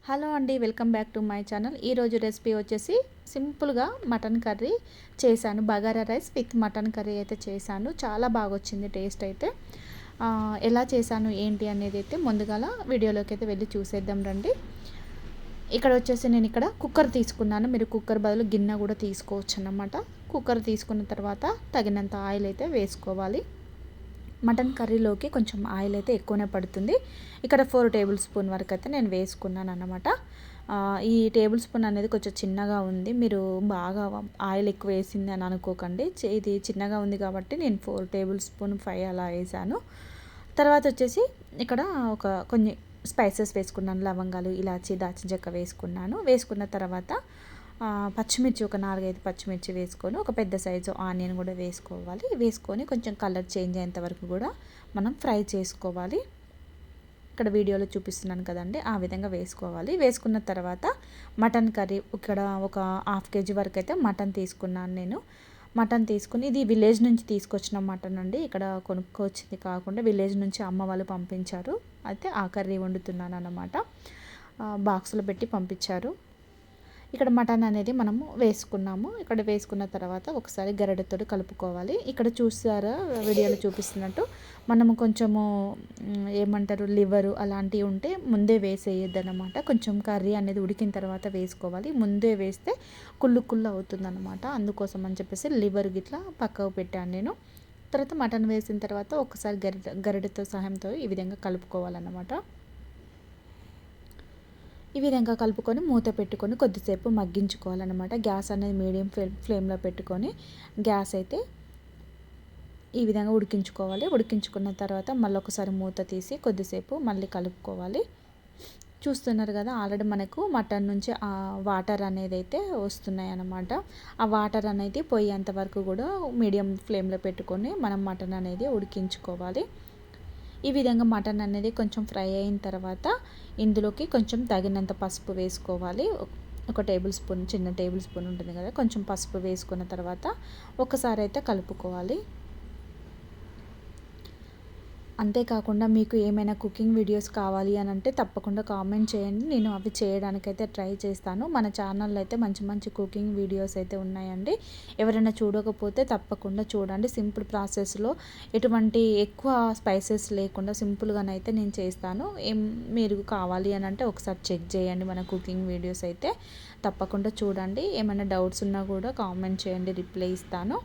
Hello అండి, welcome back to my channel. ఈరోజు recipe వచ్చేసి సింపుల్గా మటన్ కర్రీ చేశాను. Bagara rice with mutton curry అయితే చేశాను. చాలా బాగా వచ్చింది టేస్ట్ అయితే. ఎలా చేశాను ఏంటి అనేది అయితే ముందుగాల వీడియోలోకి అయితే వెళ్ళి చూసేద్దాం రండి. ఇక్కడ వచ్చేసి నేను ఇక్కడ కుక్కర్ తీసుకున్నాను. మీరు కుక్కర్ బదులు గిన్నె కూడా తీసుకోవచ్చు అన్నమాట. కుక్కర్ తీసుకున్న తర్వాత తగినంత ఆయిల్ అయితే వేసుకోవాలి. మటన్ కర్రీలోకి కొంచెం ఆయిల్ అయితే ఎక్కువనే పడుతుంది. ఇక్కడ 4 టేబుల్ స్పూన్ వరకు అయితే నేను వేసుకున్నాను అన్నమాట. ఈ టేబుల్ స్పూన్ అనేది కొంచెం చిన్నగా ఉంది. మీరు బాగా ఆయిల్ ఎక్కువ వేసింది అని అనుకోకండి. ఇది చిన్నగా ఉంది కాబట్టి నేను 4 టేబుల్ స్పూన్ 5 అలా వేసాను. తర్వాత వచ్చేసి ఇక్కడ కొన్ని స్పైసెస్ వేసుకున్నాను. లవంగాలు, ఇలాచి, దాల్చిన చెక్క వేసుకున్నాను. వేసుకున్న తర్వాత పచ్చిమిర్చి ఒక 4-5 పచ్చిమిర్చి వేసుకొని ఒక పెద్ద సైజు ఆనియన్ కూడా వేసుకోవాలి. వేసుకొని కొంచెం కలర్ చేంజ్ అయ్యేంత వరకు కూడా మనం ఫ్రై చేసుకోవాలి. ఇక్కడ వీడియోలో చూపిస్తున్నాను కదండి, ఆ విధంగా వేసుకోవాలి. వేసుకున్న తర్వాత మటన్ కర్రీ ఇక్కడ ఒక 1/2 kg వరకు అయితే మటన్ తీసుకున్నాను నేను. మటన్ తీసుకుని, ఇది విలేజ్ నుంచి తీసుకొచ్చిన మటన్ అండి. ఇక్కడ కొనుక్కొచ్చింది కాకుండా విలేజ్ నుంచి అమ్మ వాళ్ళు పంపించారు. అయితే ఆ కర్రీ వండుతున్నాను అన్నమాట. బాక్స్లో పెట్టి పంపించారు. ఇక్కడ మటన్ అనేది మనము వేసుకున్నాము. ఇక్కడ వేసుకున్న తర్వాత ఒకసారి గరిటెతో కలుపుకోవాలి. ఇక్కడ చూసారా వీడియోలో చూపిస్తున్నట్టు మనము కొంచెము ఏమంటారు లివరు అలాంటివి ఉంటే ముందే వేసేయద్దు అనమాట. కొంచెం కర్రీ అనేది ఉడికిన తర్వాత వేసుకోవాలి. ముందే వేస్తే కుళ్ళు కుళ్ళు అవుతుంది అనమాట. అందుకోసం అని చెప్పేసి లివర్ గిట్లా పక్కకు పెట్టాను నేను. తర్వాత మటన్ వేసిన తర్వాత ఒకసారి గరిటెతో సహాయంతో ఈ విధంగా కలుపుకోవాలన్నమాట. ఈ విధంగా కలుపుకొని మూత పెట్టుకొని కొద్దిసేపు మగ్గించుకోవాలన్నమాట. గ్యాస్ అనేది మీడియం ఫ్లేమ్లో పెట్టుకొని గ్యాస్ అయితే ఈ విధంగా ఉడికించుకోవాలి. ఉడికించుకున్న తర్వాత మళ్ళీ ఒకసారి మూత తీసి కొద్దిసేపు మళ్ళీ కలుపుకోవాలి. చూస్తున్నారు కదా, ఆల్రెడీ మనకు మటన్ నుంచి ఆ వాటర్ అనేది అయితే వస్తున్నాయి అన్నమాట. ఆ వాటర్ అనేది పోయేంత వరకు కూడా మీడియం ఫ్లేమ్లో పెట్టుకొని మనం మటన్ అనేది ఉడికించుకోవాలి. ఈ విధంగా మటన్ అనేది కొంచెం ఫ్రై అయిన తర్వాత ఇందులోకి కొంచెం తగినంత పసుపు వేసుకోవాలి. ఒక టేబుల్ స్పూన్, చిన్న టేబుల్ స్పూన్ ఉంటుంది కదా, కొంచెం పసుపు వేసుకున్న తర్వాత ఒకసారి అయితే కలుపుకోవాలి. అంతేకాకుండా మీకు ఏమైనా కుకింగ్ వీడియోస్ కావాలి అని అంటే తప్పకుండా కామెంట్ చేయండి. నేను అవి చేయడానికైతే ట్రై చేస్తాను. మన ఛానల్లో అయితే మంచి మంచి కుకింగ్ వీడియోస్ అయితే ఉన్నాయండి. ఎవరైనా చూడకపోతే తప్పకుండా చూడండి. సింపుల్ ప్రాసెస్లో ఎటువంటి ఎక్కువ స్పైసెస్ లేకుండా సింపుల్గానైతే నేను చేస్తాను. మీరు కావాలి అని అంటే ఒకసారి చెక్ చేయండి మన కుకింగ్ వీడియోస్ అయితే. తప్పకుండా చూడండి. ఏమైనా డౌట్స్ ఉన్నా కూడా కామెంట్ చేయండి, రిప్లై ఇస్తాను.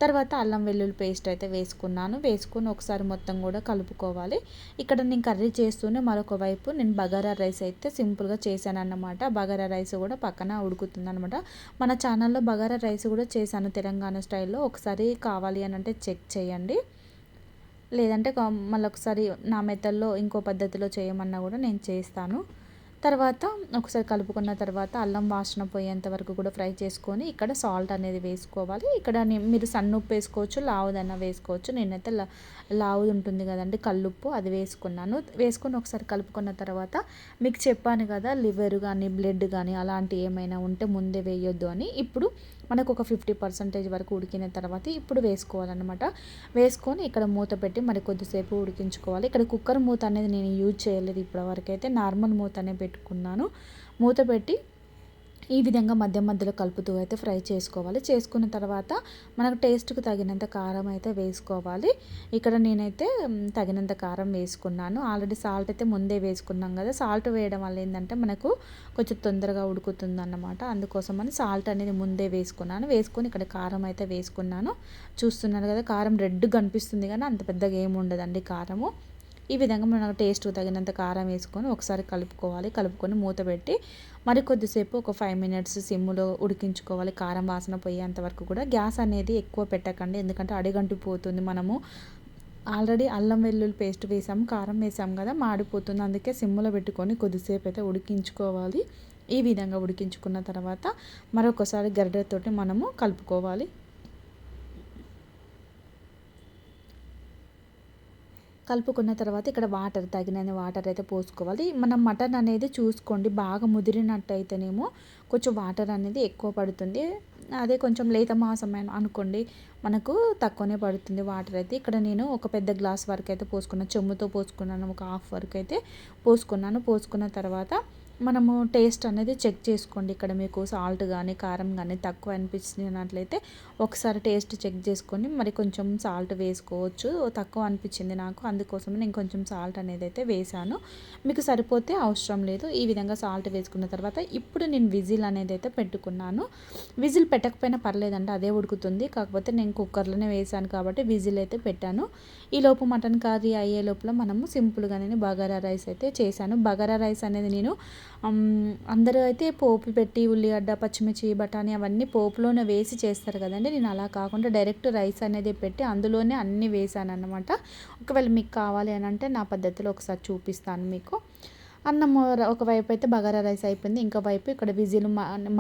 తర్వాత అల్లం వెల్లుల్లి పేస్ట్ అయితే వేసుకున్నాను. వేసుకొని ఒకసారి మొత్తం కూడా కలుపుకోవాలి. ఇక్కడ నేను కర్రీ చేస్తూనే మరొక వైపు నేను బగారా రైస్ అయితే సింపుల్గా చేశాను అన్నమాట. బగారా రైస్ కూడా పక్కన ఉడుకుతుంది అనమాట. మన ఛానల్లో బగారా రైస్ కూడా చేశాను తెలంగాణ స్టైల్లో. ఒకసారి కావాలి అని అంటే చెక్ చేయండి. లేదంటే మళ్ళీ ఒకసారి నా మెథడ్లో ఇంకో పద్ధతిలో చేయమన్నా కూడా నేను చేస్తాను. తర్వాత ఒకసారి కలుపుకున్న తర్వాత అల్లం వాసన పోయేంత వరకు కూడా ఫ్రై చేసుకొని ఇక్కడ సాల్ట్ అనేది వేసుకోవాలి. ఇక్కడ మీరు సన్నుప్పు వేసుకోవచ్చు, లావుదన్నా వేసుకోవచ్చు. నేనైతే లావుది ఉంటుంది కదండి కల్లుప్పు, అది వేసుకున్నాను. వేసుకొని ఒకసారి కలుపుకున్న తర్వాత మీకు చెప్పాను కదా, లివర్ కానీ బ్లడ్ కానీ అలాంటివి ఏమైనా ఉంటే ముందే వేయొద్దు అని. ఇప్పుడు మనకు ఒక 50% వరకు ఉడికిన తర్వాత ఇప్పుడు వేసుకోవాలన్నమాట. వేసుకొని ఇక్కడ మూత పెట్టి మరి కొద్దిసేపు ఉడికించుకోవాలి. ఇక్కడ కుక్కర్ మూత అనేది నేను యూజ్ చేయలేదు ఇప్పటివరకు అయితే, నార్మల్ మూతనే పెట్టుకున్నాను. మూత పెట్టి ఈ విధంగా మధ్య మధ్యలో కలుపుతూ అయితే ఫ్రై చేసుకోవాలి. చేసుకున్న తర్వాత మనకు టేస్ట్కి తగినంత కారం అయితే వేసుకోవాలి. ఇక్కడ నేనైతే తగినంత కారం వేసుకున్నాను. ఆల్రెడీ సాల్ట్ అయితే ముందే వేసుకున్నాం కదా. సాల్ట్ వేయడం వల్ల ఏంటంటే మనకు కొంచెం తొందరగా ఉడుకుతుంది అన్నమాట. అందుకోసమని సాల్ట్ అనేది ముందే వేసుకున్నాను. వేసుకొని ఇక్కడ కారం అయితే వేసుకున్నాను. చూస్తున్నారు కదా, కారం రెడ్గా కనిపిస్తుంది కానీ అంత పెద్దగా ఏమి ఉండదండి కారము. ఈ విధంగా మనకు టేస్ట్కి తగినంత కారం వేసుకొని ఒకసారి కలుపుకోవాలి. కలుపుకొని మూత పెట్టి మరి కొద్దిసేపు ఒక 5 minutes సిమ్లో ఉడికించుకోవాలి. కారం వాసన పోయేంత వరకు కూడా. గ్యాస్ అనేది ఎక్కువ పెట్టకండి, ఎందుకంటే అడిగంటిపోతుంది. మనము ఆల్రెడీ అల్లం వెల్లుల్లి పేస్ట్ వేసాము, కారం వేసాము కదా, మాడిపోతుంది. అందుకే సిమ్లో పెట్టుకొని కొద్దిసేపు అయితే ఉడికించుకోవాలి. ఈ విధంగా ఉడికించుకున్న తర్వాత మరొకసారి గరిటెతోటి మనము కలుపుకోవాలి. కలుపుకున్న తర్వాత ఇక్కడ తగినన్ని వాటర్ అయితే పోసుకోవాలి. మనం మటన్ అనేది చూసుకోండి, బాగా ముదిరినట్టయితేనేమో కొంచెం వాటర్ అనేది ఎక్కువ పడుతుంది. అదే కొంచెం లేత మాంసం అనుకోండి మనకు తక్కువనే పడుతుంది వాటర్ అయితే. ఇక్కడ నేను ఒక పెద్ద గ్లాస్ వరకు అయితే పోసుకున్నాను, చెమ్ముతో పోసుకున్నాను. ఒక హాఫ్ వరకు అయితే పోసుకున్నాను. పోసుకున్న తర్వాత మనము టేస్ట్ అనేది చెక్ చేసుకోండి. ఇక్కడ మీకు సాల్ట్ కానీ కారం కానీ తక్కువ అనిపించినట్లయితే ఒకసారి టేస్ట్ చెక్ చేసుకొని మరి కొంచెం సాల్ట్ వేసుకోవచ్చు. తక్కువ అనిపించింది నాకు, అందుకోసమే నేను కొంచెం సాల్ట్ అనేది అయితే వేసాను. మీకు సరిపోతే అవసరం లేదు. ఈ విధంగా సాల్ట్ వేసుకున్న తర్వాత ఇప్పుడు నేను విజిల్ అనేది అయితే పెట్టుకున్నాను. విజిల్ పెట్టకపోయినా పర్లేదండి, అదే ఉడుకుతుంది. కాకపోతే నేను కుక్కర్లోనే వేసాను కాబట్టి విజిల్ అయితే పెట్టాను. ఈలోపు మటన్ కర్రీ అయ్యే లోపల మనము సింపుల్గానే బగారా రైస్ అయితే చేశాను. బగారా రైస్ అనేది నేను అందరూ అయితే పోపు పెట్టి ఉల్లిగడ్డ, పచ్చిమిర్చి, బఠానీ అవన్నీ పోపులోనే వేసి చేస్తారు కదండి. నేను అలా కాకుండా డైరెక్ట్ రైస్ అనేది పెట్టి అందులోనే అన్నీ వేసాను అన్నమాట. ఒకవేళ మీకు కావాలి అని అంటే నా పద్ధతిలో ఒకసారి చూపిస్తాను మీకు. అన్నం ఒకవైపు అయితే బగారా రైస్ అయిపోయింది. ఇంకో వైపు ఇక్కడ విజిల్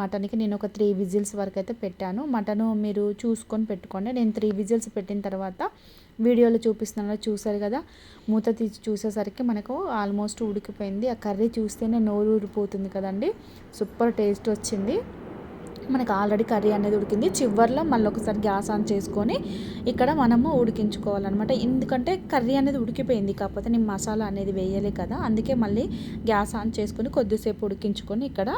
మటన్కి నేను ఒక 3 విజిల్స్ వరకు అయితే పెట్టాను. మటను మీరు చూసుకొని పెట్టుకోండి. నేను 3 విజిల్స్ పెట్టిన తర్వాత వీడియోలో చూపిస్తున్నాను చూసారు కదా, మూత తీసి చూసేసరికి మనకు ఆల్మోస్ట్ ఉడికిపోయింది. ఆ కర్రీ చూస్తేనే నోరు ఊరిపోతుంది కదండి. సూపర్ టేస్ట్ వచ్చింది. మనకు ఆల్రెడీ కర్రీ అనేది ఉడికింది. చివర్లో మళ్ళీ ఒకసారి గ్యాస్ ఆన్ చేసుకొని ఇక్కడ మనము ఉడికించుకోవాలన్నమాట. ఎందుకంటే కర్రీ అనేది ఉడికిపోయింది, కాకపోతే నేను మసాలా అనేది వేయలే కదా, అందుకే మళ్ళీ గ్యాస్ ఆన్ చేసుకొని కొద్దిసేపు ఉడికించుకొని ఇక్కడ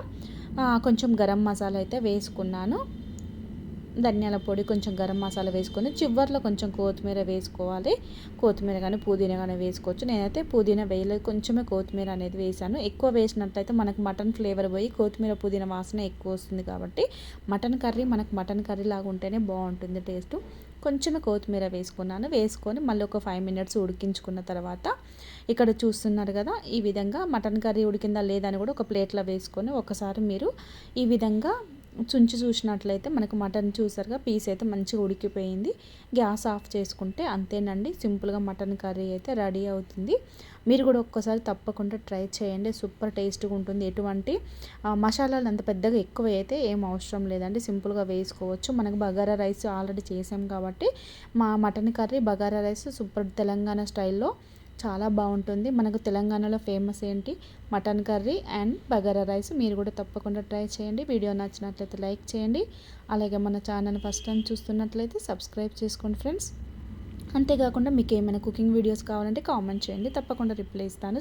కొంచెం గరం మసాలా అయితే వేసుకున్నాను. ధనియాల పొడి, కొంచెం గరం మసాలా వేసుకొని చివర్లో కొంచెం కొత్తిమీర వేసుకోవాలి. కొత్తిమీర కానీ పుదీనా కానీ వేసుకోవచ్చు. నేనైతే పుదీనా వేయలేదు, కొంచెమే కొత్తిమీర అనేది వేసాను. ఎక్కువ వేసినట్లయితే మనకు మటన్ ఫ్లేవర్ పోయి కొత్తిమీర పుదీనా వాసన ఎక్కువ వస్తుంది కాబట్టి మటన్ కర్రీ మనకు మటన్ కర్రీ లాగా ఉంటేనే బాగుంటుంది టేస్ట్. కొంచెమే కొత్తిమీర వేసుకున్నాను. వేసుకొని మళ్ళీ ఒక 5 మినిట్స్ ఉడికించుకున్న తర్వాత ఇక్కడ చూస్తున్నారు కదా, ఈ విధంగా మటన్ కర్రీ ఉడికిందా లేదా అని కూడా ఒక ప్లేట్లో వేసుకొని ఒకసారి మీరు ఈ విధంగా చుంచి చూసినట్లయితే మనకు మటన్ చూసారుగా పీస్ అయితే మంచిగా ఉడికిపోయింది. గ్యాస్ ఆఫ్ చేసుకుంటే అంతేనండి, సింపుల్గా మటన్ కర్రీ అయితే రెడీ అవుతుంది. మీరు కూడా ఒక్కసారి తప్పకుండా ట్రై చేయండి. సూపర్ టేస్ట్గా ఉంటుంది. ఎటువంటి మసాలాలు అంత పెద్దగా ఎక్కువ అయితే ఏం అవసరం లేదండి, సింపుల్గా వేసుకోవచ్చు. మనకు బగారా రైస్ ఆల్రెడీ చేసాం కాబట్టి mutton curry bagara rice super Telangana స్టైల్లో చాలా బాగుంటుంది. మనకు తెలంగాణలో ఫేమస్ ఏంటి, mutton curry and bagara rice. మీరు కూడా తప్పకుండా ట్రై చేయండి. వీడియో నచ్చినట్లయితే లైక్ చేయండి. అలాగే మన ఛానల్ ఫస్ట్ టైం చూస్తున్నట్లయితే సబ్స్క్రైబ్ చేసుకోండి ఫ్రెండ్స్. అంతేకాకుండా మీకు ఏమైనా కుకింగ్ వీడియోస్ కావాలంటే కామెంట్ చేయండి, తప్పకుండా రిప్లై ఇస్తాను.